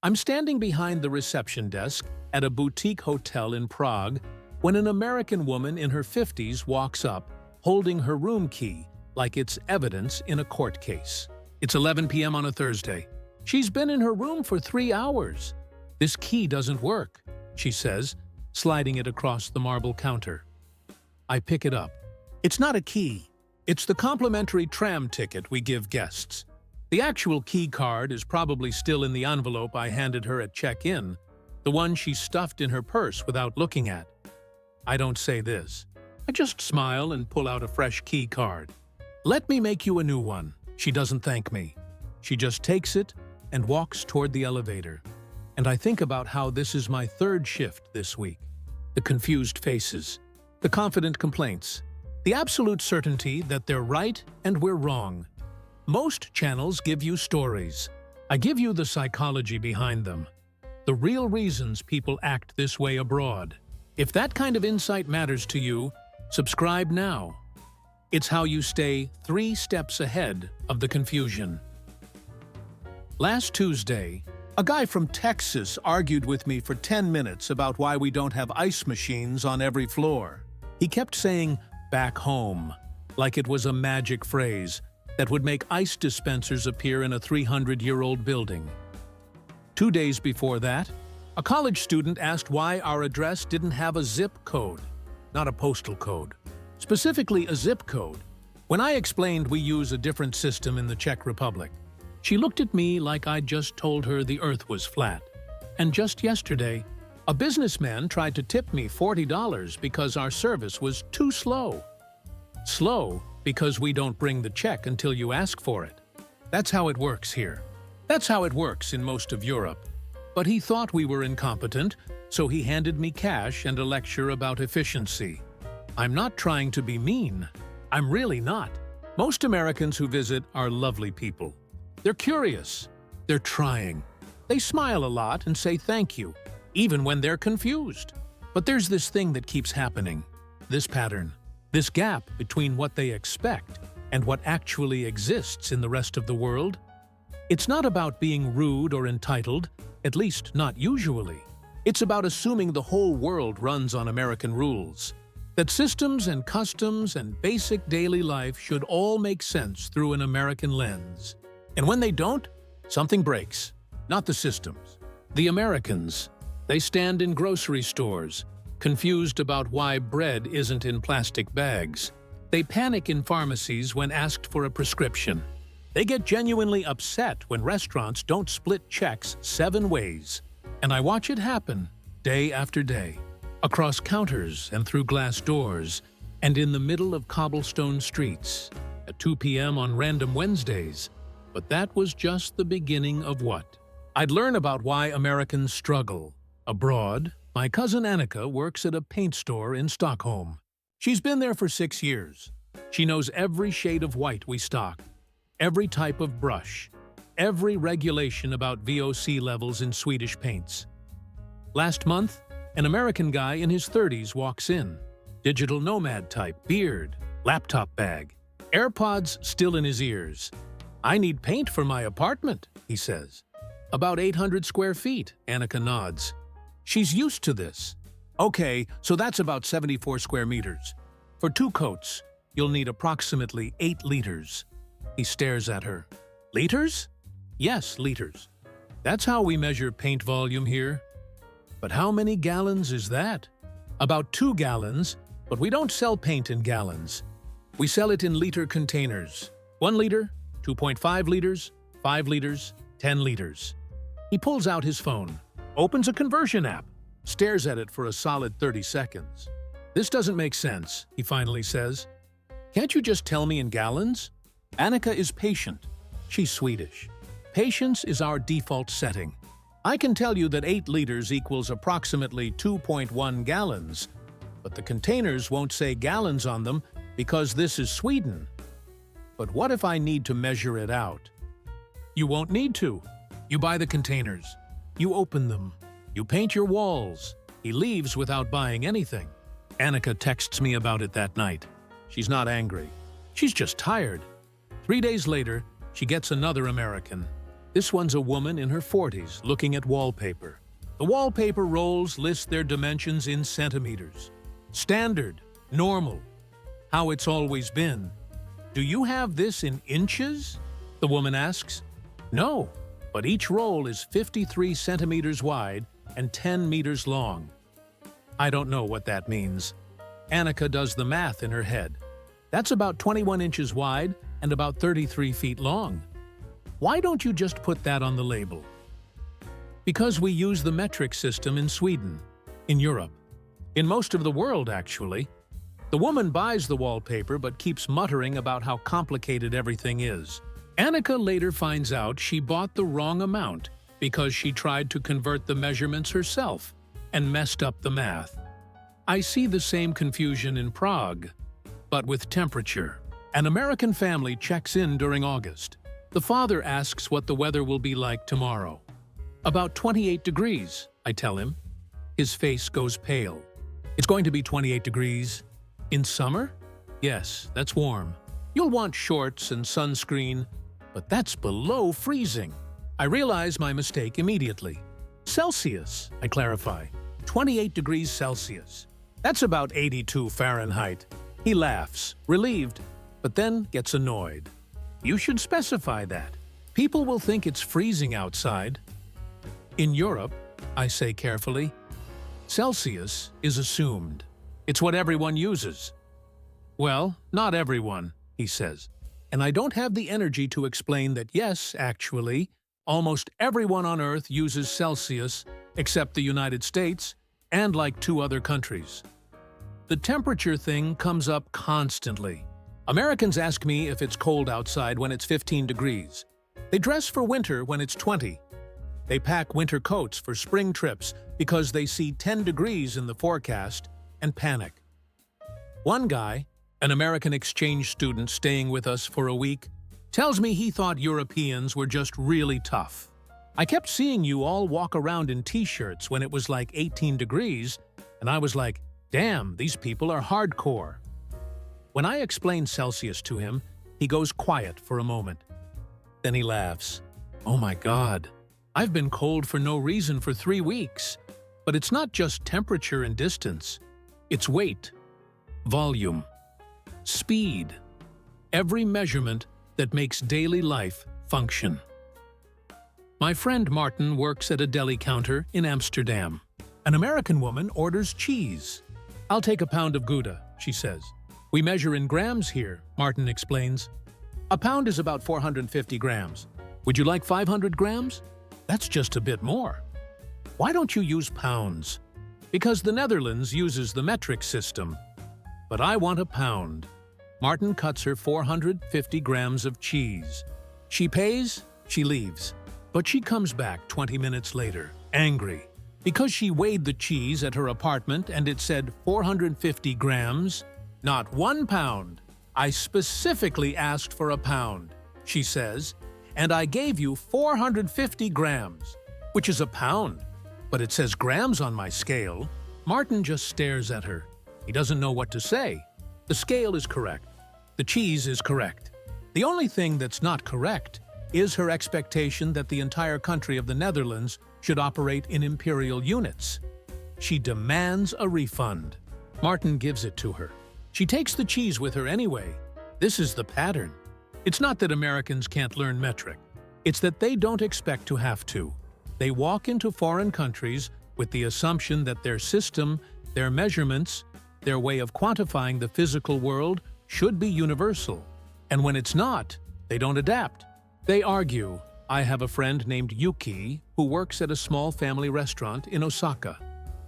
I'm standing behind the reception desk at a boutique hotel in Prague when an American woman in her 50s walks up, holding her room key like it's evidence in a court case. It's 11 p.m. on a Thursday. She's been in her room for 3 hours. "This key doesn't work," she says, sliding it across the marble counter. I pick it up. It's not a key. It's the complimentary tram ticket we give guests. The actual key card is probably still in the envelope I handed her at check-in, the one she stuffed in her purse without looking at. I don't say this. I just smile and pull out a fresh key card. "Let me make you a new one." She doesn't thank me. She just takes it and walks toward the elevator. And I think about how this is my third shift this week. The confused faces, the confident complaints, the absolute certainty that they're right and we're wrong. Most channels give you stories. I give you the psychology behind them, the real reasons people act this way abroad. If that kind of insight matters to you, subscribe now. It's how you stay 3 steps ahead of the confusion. Last Tuesday, a guy from Texas argued with me for 10 minutes about why we don't have ice machines on every floor. He kept saying, "back home," like it was a magic phrase that would make ice dispensers appear in a 300-year-old building. 2 days before that, a college student asked why our address didn't have a zip code, not a postal code, specifically a zip code. When I explained we use a different system in the Czech Republic, she looked at me like I'd just told her the earth was flat. And just yesterday, a businessman tried to tip me $40 because our service was too slow. Slow because we don't bring the check until you ask for it. That's how it works here. That's how it works in most of Europe. But he thought we were incompetent, so he handed me cash and a lecture about efficiency. I'm not trying to be mean. I'm really not. Most Americans who visit are lovely people. They're curious. They're trying. They smile a lot and say thank you, even when they're confused. But there's this thing that keeps happening, this pattern, this gap between what they expect and what actually exists in the rest of the world. It's not about being rude or entitled, at least not usually. It's about assuming the whole world runs on American rules, that systems and customs and basic daily life should all make sense through an American lens. And when they don't, something breaks. Not the systems. The Americans. They stand in grocery stores, confused about why bread isn't in plastic bags. They panic in pharmacies when asked for a prescription. They get genuinely upset when restaurants don't split checks 7 ways. And I watch it happen day after day, across counters and through glass doors, and in the middle of cobblestone streets, at 2 p.m. on random Wednesdays. But that was just the beginning of what? I'd learn about why Americans struggle. Abroad, my cousin Annika works at a paint store in Stockholm. She's been there for 6 years. She knows every shade of white we stock, every type of brush, every regulation about VOC levels in Swedish paints. Last month, an American guy in his 30s walks in. Digital nomad type, beard, laptop bag, AirPods still in his ears. "I need paint for my apartment," he says. "About 800 square feet, Annika nods. She's used to this. "Okay, so that's about 74 square meters. For 2 coats, you'll need approximately 8 liters. He stares at her. "Liters?" "Yes, liters. That's how we measure paint volume here." "But how many gallons is that?" "About 2 gallons, but we don't sell paint in gallons. We sell it in liter containers. 1 liter, 2.5 liters, 5 liters, 10 liters. He pulls out his phone, opens a conversion app, stares at it for a solid 30 seconds. "This doesn't make sense," he finally says. "Can't you just tell me in gallons?" Annika is patient. She's Swedish. Patience is our default setting. I can tell you that 8 liters equals approximately 2.1 gallons, but the containers won't say gallons on them because this is Sweden. But what if I need to measure it out? You won't need to. You buy the containers. You open them. You paint your walls. He leaves without buying anything. Annika texts me about it that night. She's not angry. She's just tired. 3 days later, she gets another American. This one's a woman in her 40s looking at wallpaper. The wallpaper rolls list their dimensions in centimeters. Standard, normal, how it's always been. Do you have this in inches? The woman asks. No, but each roll is 53 centimeters wide and 10 meters long. I don't know what that means. Annika does the math in her head. That's about 21 inches wide and about 33 feet long. Why don't you just put that on the label? Because we use the metric system in Sweden, in Europe, in most of the world, actually. The woman buys the wallpaper but keeps muttering about how complicated everything is. Annika later finds out she bought the wrong amount because she tried to convert the measurements herself and messed up the math. I see the same confusion in Prague, but with temperature. An American family checks in during August. The father asks what the weather will be like tomorrow. About 28 degrees, I tell him. His face goes pale. It's going to be 28 degrees. In summer? Yes, that's warm. You'll want shorts and sunscreen, but that's below freezing. I realize my mistake immediately. Celsius, I clarify. 28 degrees Celsius. That's about 82 Fahrenheit. He laughs, relieved, but then gets annoyed. You should specify that. People will think it's freezing outside. In Europe, I say carefully, Celsius is assumed. It's what everyone uses. Well, not everyone, he says. And I don't have the energy to explain that yes, actually, almost everyone on Earth uses Celsius except the United States and like 2 other countries. The temperature thing comes up constantly. Americans ask me if it's cold outside when it's 15 degrees. They dress for winter when it's 20. They pack winter coats for spring trips because they see 10 degrees in the forecast and panic. One guy, an American exchange student staying with us for a week, tells me he thought Europeans were just really tough. I kept seeing you all walk around in t-shirts when it was like 18 degrees, and I was like, damn, these people are hardcore. When I explain Celsius to him, he goes quiet for a moment. Then he laughs. Oh my God, I've been cold for no reason for 3 weeks. But it's not just temperature and distance. It's weight, volume, speed, every measurement that makes daily life function. My friend Martin works at a deli counter in Amsterdam. An American woman orders cheese. I'll take a pound of Gouda, she says. We measure in grams here, Martin explains. A pound is about 450 grams. Would you like 500 grams? That's just a bit more. Why don't you use pounds? Because the Netherlands uses the metric system. But I want a pound. Martin cuts her 450 grams of cheese. She pays, she leaves. But she comes back 20 minutes later, angry. Because she weighed the cheese at her apartment and it said 450 grams, not 1 pound. I specifically asked for a pound, she says, and I gave you 450 grams, which is a pound. But it says grams on my scale. Martin just stares at her. He doesn't know what to say. The scale is correct. The cheese is correct. The only thing that's not correct is her expectation that the entire country of the Netherlands should operate in imperial units. She demands a refund. Martin gives it to her. She takes the cheese with her anyway. This is the pattern. It's not that Americans can't learn metric. It's that they don't expect to have to. They walk into foreign countries with the assumption that their system, their measurements, their way of quantifying the physical world should be universal. And when it's not, they don't adapt. They argue. I have a friend named Yuki who works at a small family restaurant in Osaka.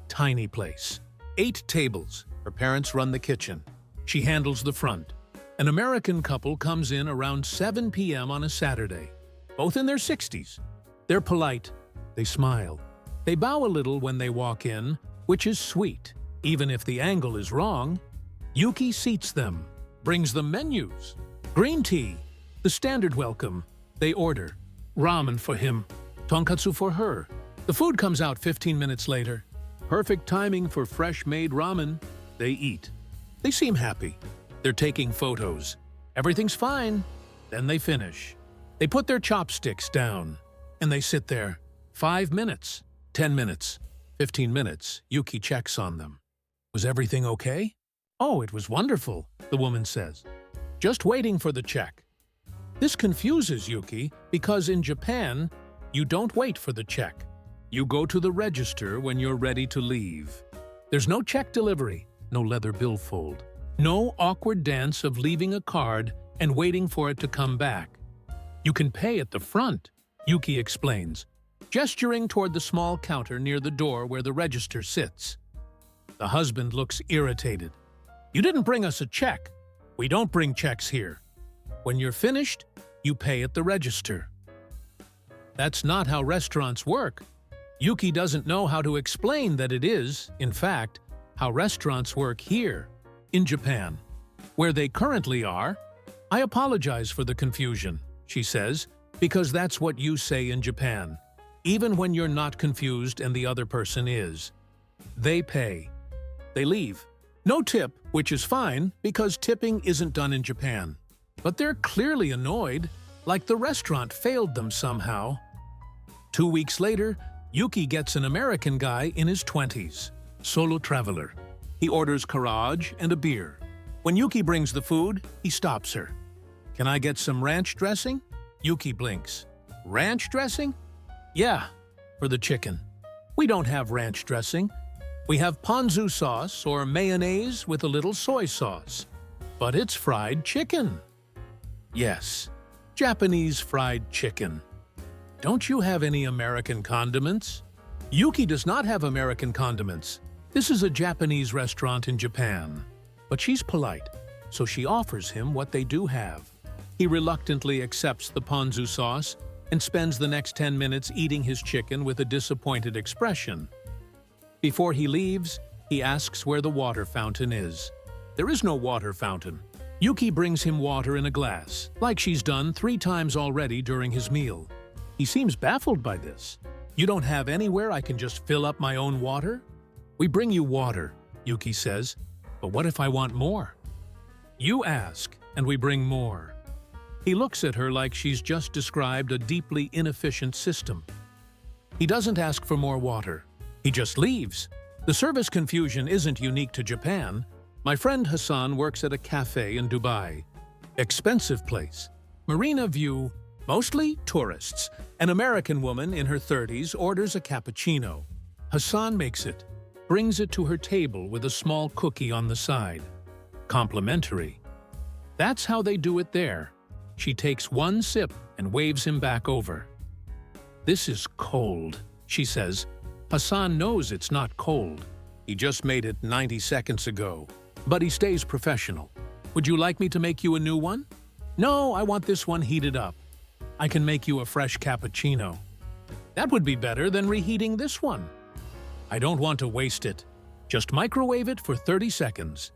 Tiny place. 8 tables. Her parents run the kitchen. She handles the front. An American couple comes in around 7 p.m. on a Saturday. Both in their 60s. They're polite. They smile. They bow a little when they walk in, which is sweet, even if the angle is wrong. Yuki seats them, brings them menus. Green tea, the standard welcome. They order. Ramen for him, tonkatsu for her. The food comes out 15 minutes later. Perfect timing for fresh-made ramen. They eat. They seem happy. They're taking photos. Everything's fine. Then they finish. They put their chopsticks down. And they sit there. 5 minutes, 10 minutes, 15 minutes. Yuki checks on them. Was everything okay? Oh, it was wonderful, the woman says. Just waiting for the check. This confuses Yuki because in Japan, you don't wait for the check. You go to the register when you're ready to leave. There's no check delivery, no leather billfold, no awkward dance of leaving a card and waiting for it to come back. You can pay at the front, Yuki explains, gesturing toward the small counter near the door where the register sits. The husband looks irritated. You didn't bring us a check. We don't bring checks here. When you're finished, you pay at the register. That's not how restaurants work. Yuki doesn't know how to explain that it is, in fact, how restaurants work here, in Japan. Where they currently are, I apologize for the confusion, she says, because that's what you say in Japan, even when you're not confused and the other person is. They pay. They leave. No tip, which is fine because tipping isn't done in Japan. But they're clearly annoyed, like the restaurant failed them somehow. 2 weeks later, Yuki gets an American guy in his 20s, solo traveler. He orders Karaage and a beer. When Yuki brings the food, he stops her. Can I get some ranch dressing? Yuki blinks. Ranch dressing? Yeah, for the chicken. We don't have ranch dressing. We have ponzu sauce or mayonnaise with a little soy sauce. But it's fried chicken. Yes, Japanese fried chicken. Don't you have any American condiments? Yuki does not have American condiments. This is a Japanese restaurant in Japan. But she's polite, so she offers him what they do have. He reluctantly accepts the ponzu sauce and spends the next 10 minutes eating his chicken with a disappointed expression. Before he leaves, he asks where the water fountain is. There is no water fountain. Yuki brings him water in a glass, like she's done 3 times already during his meal. He seems baffled by this. You don't have anywhere I can just fill up my own water? We bring you water, Yuki says, but what if I want more? You ask, and we bring more. He looks at her like she's just described a deeply inefficient system. He doesn't ask for more water. He just leaves. The service confusion isn't unique to Japan. My friend Hassan works at a cafe in Dubai. Expensive place. Marina view, mostly tourists. An American woman in her 30s orders a cappuccino. Hassan makes it, brings it to her table with a small cookie on the side. Complimentary. That's how they do it there. She takes 1 sip and waves him back over. This is cold, she says. Hassan knows it's not cold. He just made it 90 seconds ago. But he stays professional. Would you like me to make you a new one? No, I want this one heated up. I can make you a fresh cappuccino. That would be better than reheating this one. I don't want to waste it. Just microwave it for 30 seconds.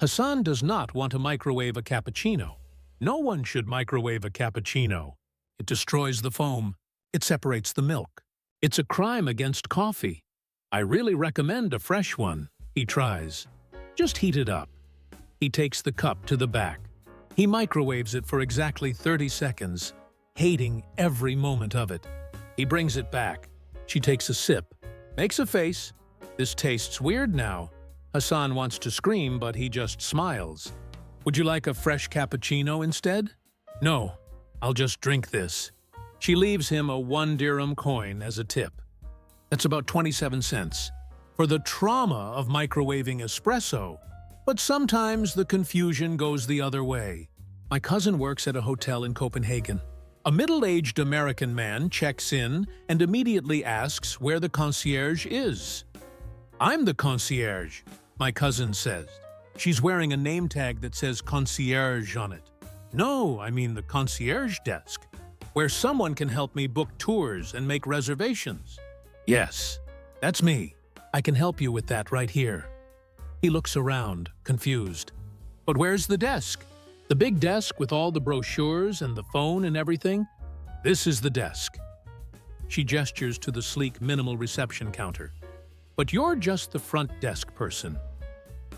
Hassan does not want to microwave a cappuccino. No one should microwave a cappuccino. It destroys the foam. It separates the milk. It's a crime against coffee. I really recommend a fresh one, he tries. Just heat it up. He takes the cup to the back. He microwaves it for exactly 30 seconds, hating every moment of it. He brings it back. She takes a sip, makes a face. This tastes weird now. Hassan wants to scream, but he just smiles. Would you like a fresh cappuccino instead? No, I'll just drink this. She leaves him a 1 dirham coin as a tip. That's about 27 cents. For the trauma of microwaving espresso. But sometimes the confusion goes the other way. My cousin works at a hotel in Copenhagen. A middle-aged American man checks in and immediately asks where the concierge is. I'm the concierge, my cousin says. She's wearing a name tag that says concierge on it. No, I mean the concierge desk, where someone can help me book tours and make reservations. Yes, that's me. I can help you with that right here. He looks around, confused. But where's the desk? The big desk with all the brochures and the phone and everything? This is the desk. She gestures to the sleek minimal reception counter. But you're just the front desk person.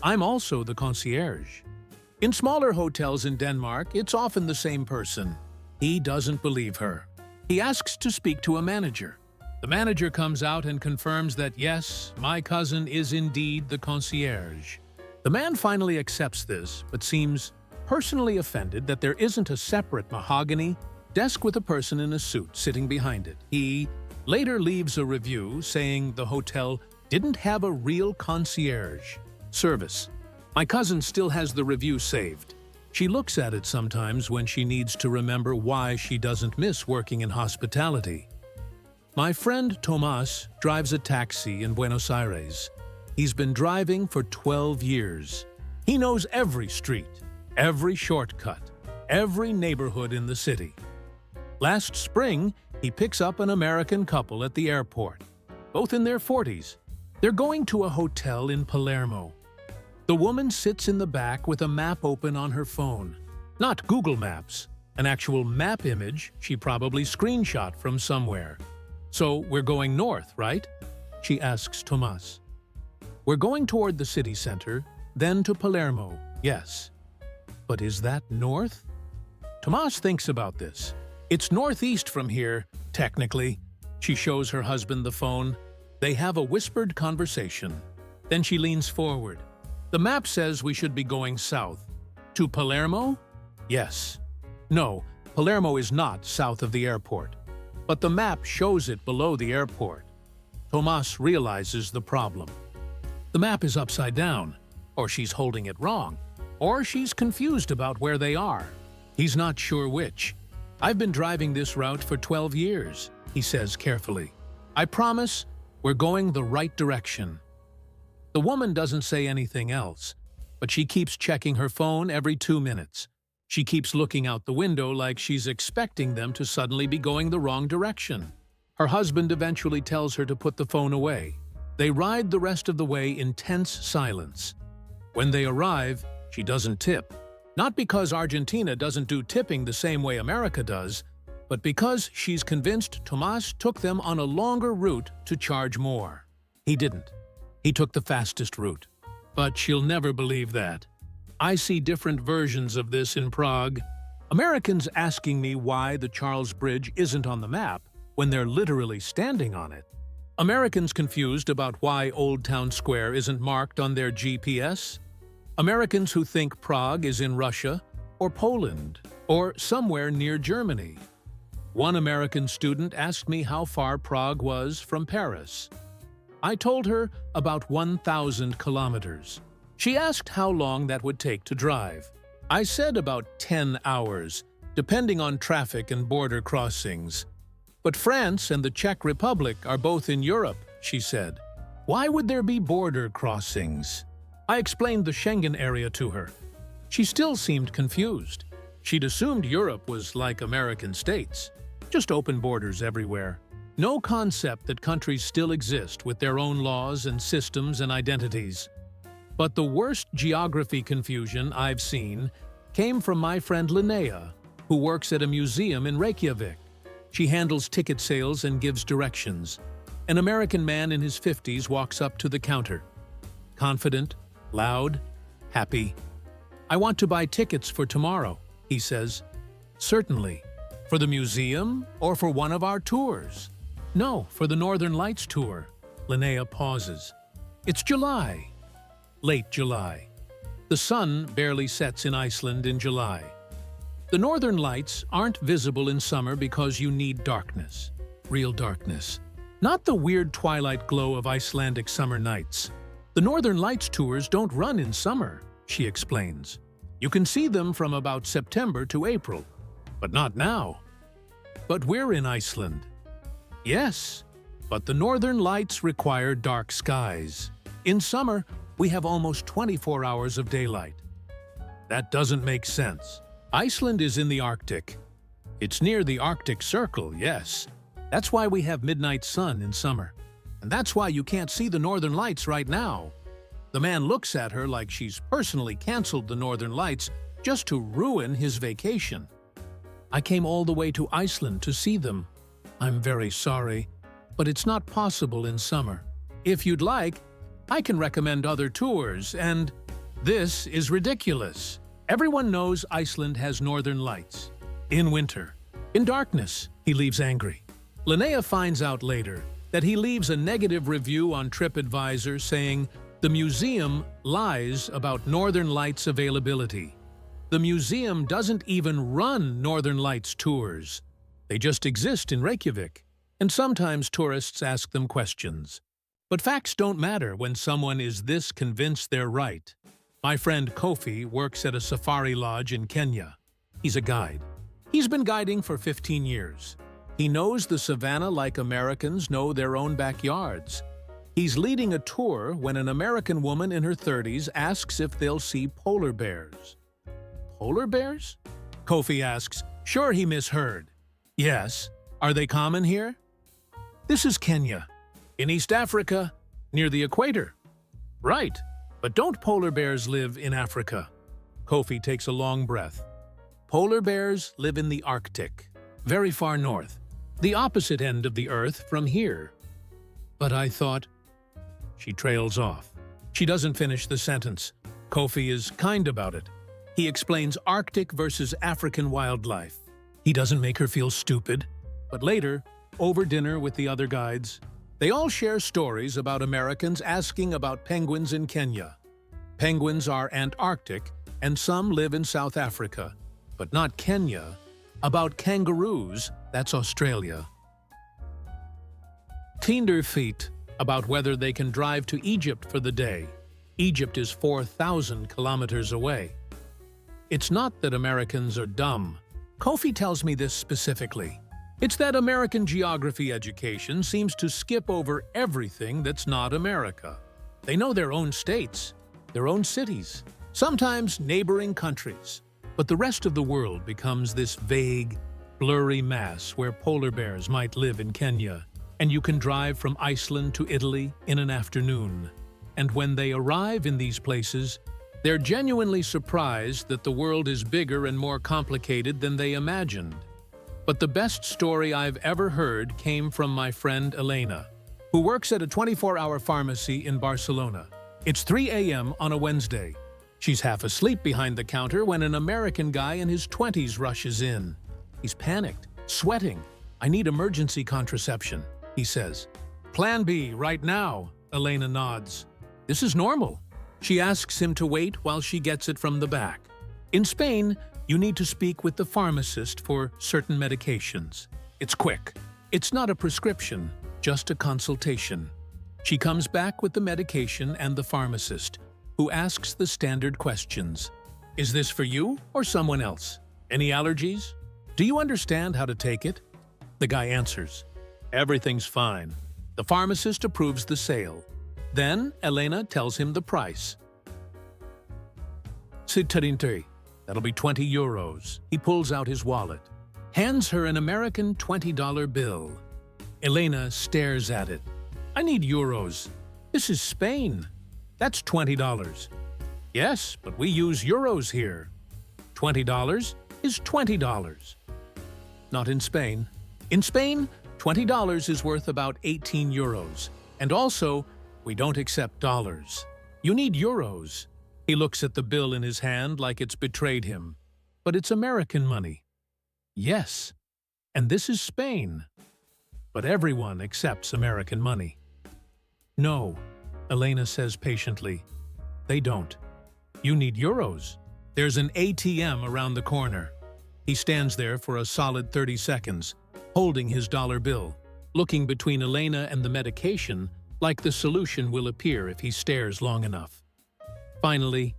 I'm also the concierge. In smaller hotels in Denmark, it's often the same person. He doesn't believe her. He asks to speak to a manager. The manager comes out and confirms that yes, my cousin is indeed the concierge. The man finally accepts this, but seems personally offended that there isn't a separate mahogany desk with a person in a suit sitting behind it. He later leaves a review saying the hotel didn't have a real concierge service. My cousin still has the review saved. She looks at it sometimes when she needs to remember why she doesn't miss working in hospitality. My friend Tomas drives a taxi in Buenos Aires. He's been driving for 12 years. He knows every street, every shortcut, every neighborhood in the city. Last spring, he picks up an American couple at the airport, both in their 40s. They're going to a hotel in Palermo. The woman sits in the back with a map open on her phone. Not Google Maps, an actual map image she probably screenshot from somewhere. "So we're going north, right?" she asks Tomas. "We're going toward the city center, then to Palermo, yes." "But is that north?" Tomas thinks about this. "It's northeast from here, technically." She shows her husband the phone. They have a whispered conversation. Then she leans forward. "The map says we should be going south. To Palermo?" "Yes." "No, Palermo is not south of the airport. But the map shows it below the airport." Tomas realizes the problem. The map is upside down, or she's holding it wrong, or she's confused about where they are. He's not sure which. "I've been driving this route for 12 years, he says carefully. "I promise we're going the right direction." The woman doesn't say anything else, but she keeps checking her phone every 2 minutes. She keeps looking out the window like she's expecting them to suddenly be going the wrong direction. Her husband eventually tells her to put the phone away. They ride the rest of the way in tense silence. When they arrive, she doesn't tip. Not because Argentina doesn't do tipping the same way America does, but because she's convinced Tomas took them on a longer route to charge more. He didn't. He took the fastest route. But she'll never believe that. I see different versions of this in Prague. Americans asking me why the Charles Bridge isn't on the map when they're literally standing on it. Americans confused about why Old Town Square isn't marked on their GPS. Americans who think Prague is in Russia or Poland or somewhere near Germany. One American student asked me how far Prague was from Paris. I told her about 1,000 kilometers. She asked how long that would take to drive. I said about 10 hours, depending on traffic and border crossings. "But France and the Czech Republic are both in Europe," she said. "Why would there be border crossings?" I explained the Schengen area to her. She still seemed confused. She'd assumed Europe was like American states, just open borders everywhere. No concept that countries still exist with their own laws and systems and identities. But the worst geography confusion I've seen came from my friend Linnea, who works at a museum in Reykjavik. She handles ticket sales and gives directions. An American man in his 50s walks up to the counter. Confident, loud, happy. "I want to buy tickets for tomorrow," he says. "Certainly. For the museum or for one of our tours?" "No, for the Northern Lights tour." Linnea pauses. "It's July." Late July. The sun barely sets in Iceland in July. The Northern Lights aren't visible in summer because you need darkness. Real darkness. Not the weird twilight glow of Icelandic summer nights. The Northern Lights tours don't run in summer, she explains. You can see them from about September to April, but not now. "But we're in Iceland." "Yes, but the Northern Lights require dark skies. In summer, we have almost 24 hours of daylight." That doesn't make sense. Iceland is in the Arctic. It's near the Arctic Circle, yes. That's why we have midnight sun in summer. And that's why you can't see the Northern Lights right now. The man looks at her like she's personally canceled the Northern Lights just to ruin his vacation. "I came all the way to Iceland to see them. I'm very sorry, but it's not possible in summer. If you'd like, I can recommend other tours, and..." This is ridiculous. Everyone knows Iceland has Northern Lights in winter. In darkness, he leaves angry. Linnea finds out later that he leaves a negative review on TripAdvisor saying the museum lies about Northern Lights availability. The museum doesn't even run Northern Lights tours. They just exist in Reykjavik, and sometimes tourists ask them questions. But facts don't matter when someone is this convinced they're right. My friend Kofi works at a safari lodge in Kenya. He's a guide. He's been guiding for 15 years. He knows the savannah like Americans know their own backyards. He's leading a tour when an American woman in her 30s asks if they'll see polar bears. Polar bears? Kofi asks, sure he misheard. Yes. Are they common here? This is Kenya, in East Africa, near the equator. Right, but don't polar bears live in Africa? Kofi takes a long breath. Polar bears live in the Arctic, very far north, the opposite end of the Earth from here. But I thought... She trails off. She doesn't finish the sentence. Kofi is kind about it. He explains Arctic versus African wildlife. He doesn't make her feel stupid. But later, over dinner with the other guides, they all share stories about Americans asking about penguins in Kenya. Penguins are Antarctic, and some live in South Africa, but not Kenya. About kangaroos, that's Australia. Tinderfeet, about whether they can drive to Egypt for the day. Egypt is 4,000 kilometers away. It's not that Americans are dumb. Kofi tells me this specifically. It's that American geography education seems to skip over everything that's not America. They know their own states, their own cities, sometimes neighboring countries. But the rest of the world becomes this vague, blurry mass where polar bears might live in Kenya, and you can drive from Iceland to Italy in an afternoon. And when they arrive in these places, they're genuinely surprised that the world is bigger and more complicated than they imagined. But the best story I've ever heard came from my friend Elena, who works at a 24-hour pharmacy in Barcelona. It's 3 a.m. on a Wednesday. She's half asleep behind the counter when an American guy in his 20s rushes in. He's panicked, sweating. I need emergency contraception, he says. Plan B, right now, Elena nods. This is normal. She asks him to wait while she gets it from the back. In Spain, you need to speak with the pharmacist for certain medications. It's quick. It's not a prescription, just a consultation. She comes back with the medication and the pharmacist, who asks the standard questions. Is this for you or someone else? Any allergies? Do you understand how to take it? The guy answers. Everything's fine. The pharmacist approves the sale. Then Elena tells him the price. That'll be 20 euros. He pulls out his wallet, hands her an American $20 bill. Elena stares at it. I need euros. This is Spain. That's $20. Yes, but we use euros here. $20 is $20. Not in Spain. In Spain, $20 is worth about 18 euros. And also, we don't accept dollars. You need euros. He looks at the bill in his hand like it's betrayed him. But it's American money. Yes, and this is Spain. But everyone accepts American money. No, Elena says patiently. They don't. You need euros. There's an ATM around the corner. He stands there for a solid 30 seconds, holding his dollar bill, looking between Elena and the medication like the solution will appear if he stares long enough. Finally,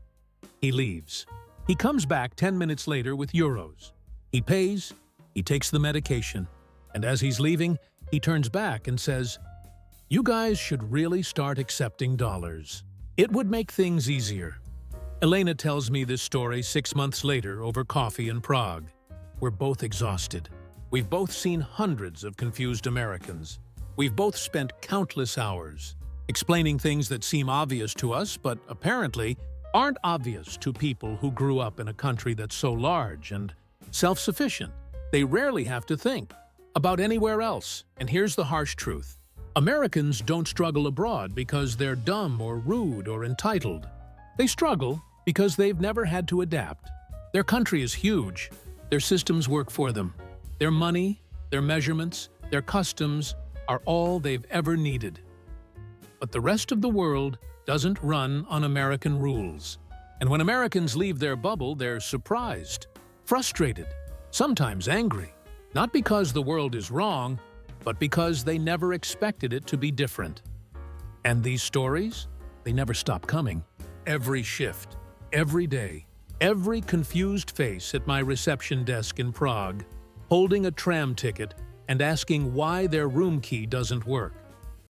he leaves. He comes back 10 minutes later with euros. He pays, he takes the medication, and as he's leaving, he turns back and says, "You guys should really start accepting dollars. It would make things easier." Elena tells me this story 6 months later over coffee in Prague. We're both exhausted. We've both seen hundreds of confused Americans. We've both spent countless hours explaining things that seem obvious to us, but apparently aren't obvious to people who grew up in a country that's so large and self-sufficient. They rarely have to think about anywhere else. And here's the harsh truth. Americans don't struggle abroad because they're dumb or rude or entitled. They struggle because they've never had to adapt. Their country is huge. Their systems work for them. Their money, their measurements, their customs are all they've ever needed. But the rest of the world doesn't run on American rules. And when Americans leave their bubble, they're surprised, frustrated, sometimes angry. Not because the world is wrong, but because they never expected it to be different. And these stories, they never stop coming. Every shift, every day, every confused face at my reception desk in Prague, holding a tram ticket and asking why their room key doesn't work.